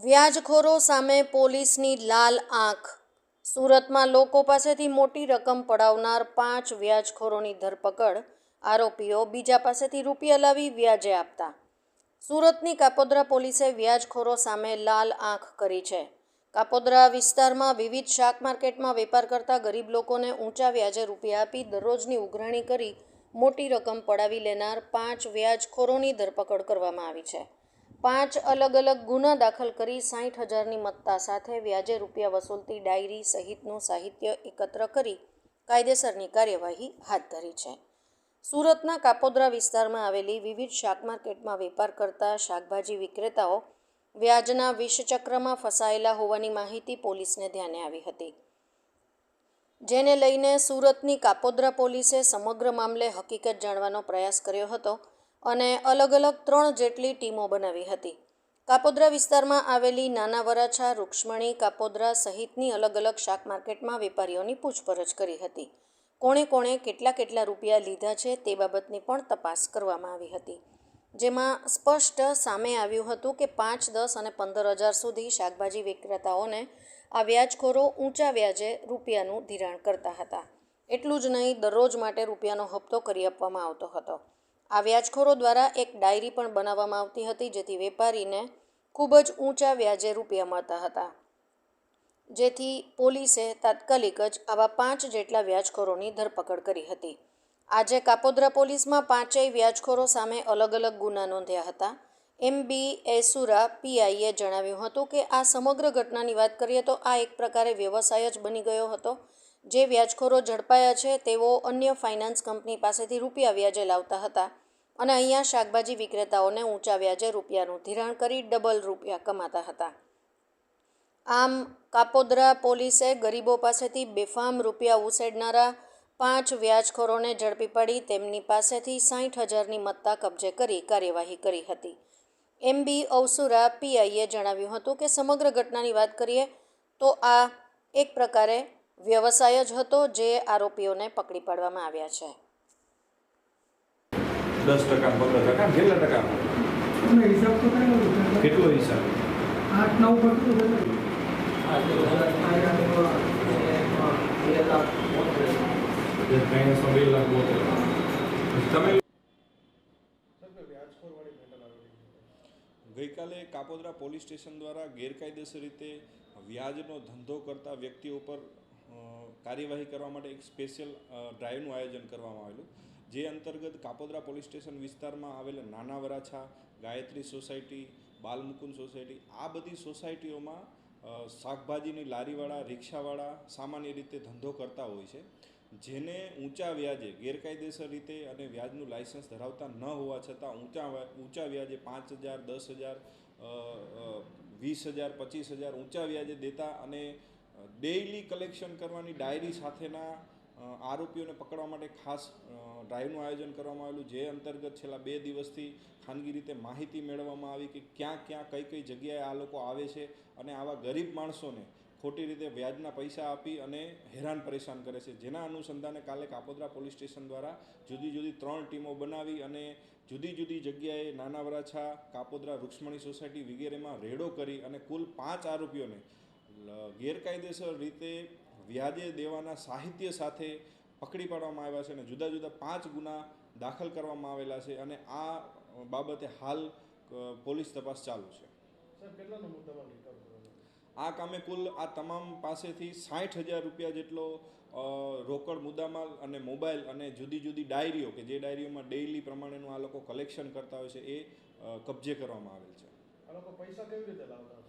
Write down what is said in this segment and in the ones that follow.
વ્યાજખોરો સામે પોલીસની લાલ આંખ। સુરતમાં લોકો પાસેથી મોટી રકમ પડાવનાર 5 વ્યાજખોરોની ધરપકડ। આરોપીઓ બીજા પાસેથી રૂપિયા લાવી વ્યાજે આપતા। સુરતની કાપોદ્રા પોલીસે વ્યાજખોરો સામે લાલ આંખ કરી છે। કાપોદ્રા વિસ્તારમાં વિવિધ શાક માર્કેટમાં વેપાર કરતા ગરીબ લોકોને ઊંચા વ્યાજે રૂપિયા આપી દરરોજની ઉઘરાણી કરી મોટી રકમ પડાવી લેનાર 5 વ્યાજખોરોની ધરપકડ કરવામાં આવી છે। 5 અલગ અલગ ગુના દાખલ કરી 60,000ની મત્તા સાથે વ્યાજે રૂપિયા વસૂલતી ડાયરી સહિતનું સાહિત્ય એકત્ર કરી કાયદેસરની કાર્યવાહી હાથ ધરી છે। સુરતના કાપોદ્રા વિસ્તારમાં આવેલી વિવિધ શાક માર્કેટમાં વેપાર કરતા શાકભાજી વિક્રેતાઓ વ્યાજના વિષચક્રમાં ફસાયેલા હોવાની માહિતી પોલીસને ધ્યાને આવી હતી, જેને લઈને સુરતની કાપોદ્રા પોલીસે સમગ્ર મામલે હકીકત જાણવાનો પ્રયાસ કર્યો હતો અને અલગ અલગ 3 જેટલી ટીમો બનાવી હતી। કાપોદ્રા વિસ્તારમાં આવેલી નાના વરાછા, રૂક્ષ્મણી, કાપોદ્રા સહિતની અલગ અલગ શાક માર્કેટમાં વેપારીઓની પૂછપરછ કરી હતી। કોણે કેટલા રૂપિયા લીધા છે તે બાબતની પણ તપાસ કરવામાં આવી હતી, જેમાં સ્પષ્ટ સામે આવ્યું હતું કે 5, 10 અને 15,000 સુધી શાકભાજી વિક્રેતાઓને આ વ્યાજખોરો ઊંચા વ્યાજે રૂપિયાનું ધિરાણ કરતા હતા। એટલું જ નહીં, દરરોજ માટે રૂપિયાનો હપ્તો કરી આપવામાં આવતો હતો। આ વ્યાજખોરો દ્વારા એક ડાયરી પણ બનાવવામાં આવતી હતી, જેથી વેપારીને ખૂબ જ ઊંચા વ્યાજે રૂપિયા મળતા હતા, જેથી પોલીસે તાત્કાલિક જ આવા 5 જેટલા વ્યાજખોરોની ધરપકડ કરી હતી। આજે કાપોદ્રા પોલીસમાં 5 વ્યાજખોરો સામે અલગ અલગ ગુના નોંધ્યા હતા। MB એસુરા PIએ જણાવ્યું હતું કે આ સમગ્ર ઘટનાની વાત કરીએ તો આ એક પ્રકારે વ્યવસાય જ બની ગયો હતો। જે વ્યાજખોરો ઝડપાયા છે તેઓ અન્ય ફાઇનાન્સ કંપની પાસેથી રૂપિયા વ્યાજે લાવતા હતા અને અહીંયા શાકભાજી વિક્રેતાઓને ઊંચા વ્યાજે રૂપિયાનું ધિરાણ કરી ડબલ રૂપિયા કમાતા હતા। આમ કાપોદ્રા પોલીસે ગરીબો પાસેથી બેફામ રૂપિયા ઉછેડનારા 5 વ્યાજખોરોને ઝડપી પાડી તેમની પાસેથી 60,000ની મત્તા કબજે કરી કાર્યવાહી કરી હતી। MB એસુરા PIએ જણાવ્યું હતું કે સમગ્ર ઘટનાની વાત કરીએ તો આ એક પ્રકારે વ્યવસાય જ હતો, જે આરોપીઓને પકડી પાડવામાં આવ્યા છે। 10%, 15%, કેટલા ટકા? હિસાબ તો કરાવ્યો કેટલો હિસાબ? 8-9 કરતું ગઈકાલે કાપોદ્રા પોલીસ સ્ટેશન દ્વારા ગેરકાયદેસર રીતે વ્યાજનો ધંધો કરતા વ્યક્તિઓ પર કાર્યવાહી કરવા માટે એક સ્પેશિયલ ડ્રાઈવનું આયોજન કરવામાં આવેલું, જે અંતર્ગત કાપોદ્રા પોલીસ સ્ટેશન વિસ્તારમાં આવેલા નાના વરાછા, ગાયત્રી સોસાયટી, બાલમુકુંદ સોસાયટી, આ બધી સોસાયટીઓમાં શાકભાજીની લારીવાળા, રિક્ષાવાળા સામાન્ય રીતે ધંધો કરતા હોય છે, જેને ઊંચા વ્યાજે ગેરકાયદેસર રીતે અને વ્યાજનું લાયસન્સ ધરાવતા ન હોવા છતાં ઊંચા વ્યાજે 5,000, 10,000, 20,000, 25,000 ઊંચા વ્યાજે દેતા અને ડેઇલી કલેક્શન કરવાની ડાયરી સાથેના આરોપીઓને પકડવા માટે ખાસ ડ્રાઈવનું આયોજન કરવામાં આવેલું, જે અંતર્ગત છેલ્લા 2 દિવસથી ખાનગી રીતે માહિતી મેળવવામાં આવી કે ક્યાં કઈ જગ્યાએ આ લોકો આવે છે અને આવા ગરીબ માણસોને ખોટી રીતે વ્યાજના પૈસા આપી અને હેરાન પરેશાન કરે છે। જેના અનુસંધાને કાલે કાપોદ્રા પોલીસ સ્ટેશન દ્વારા જુદી 3 ટીમો બનાવી અને જુદી જગ્યાએ નાના વરાછા, કાપોદ્રા, રૂક્ષ્મણી સોસાયટી વગેરેમાં રેડો કરી અને કુલ 5 આરોપીઓને ગેરકાયદેસર રીતે વ્યાજે દેવાના સાહિત્ય સાથે પકડી પાડવામાં આવ્યા છે અને જુદા 5 ગુના દાખલ કરવામાં આવેલા છે અને આ બાબતે હાલ પોલીસ તપાસ ચાલુ છે। આ કામે કુલ આ તમામ પાસેથી 60,000 રૂપિયા જેટલો રોકડ મુદ્દામાલ અને મોબાઈલ અને જુદી ડાયરીઓ કે જે ડાયરીઓમાં ડેઇલી પ્રમાણેનું આ લોકો કલેક્શન કરતા હોય છે એ કબજે કરવામાં આવેલ છે। આ લોકો પૈસા કેવી રીતે લાવતા હતા?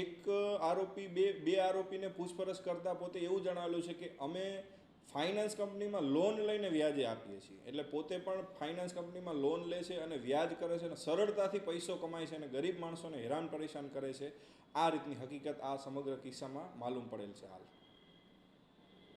એક આરોપી બે આરોપીને પૂછપરછ કરતા પોતે એવું જણાવેલું છે કે અમે ફાઇનાન્સ કંપનીમાં લોન લઈને વ્યાજે આપીએ છીએ, એટલે પોતે પણ ફાઇનાન્સ કંપનીમાં લોન લે છે અને વ્યાજ કરે છે અને સરળતાથી પૈસો કમાય છે અને ગરીબ માણસોને હેરાન પરેશાન કરે છે। આ રીતની હકીકત આ સમગ્ર કિસ્સામાં માલુમ પડેલ છે હાલ।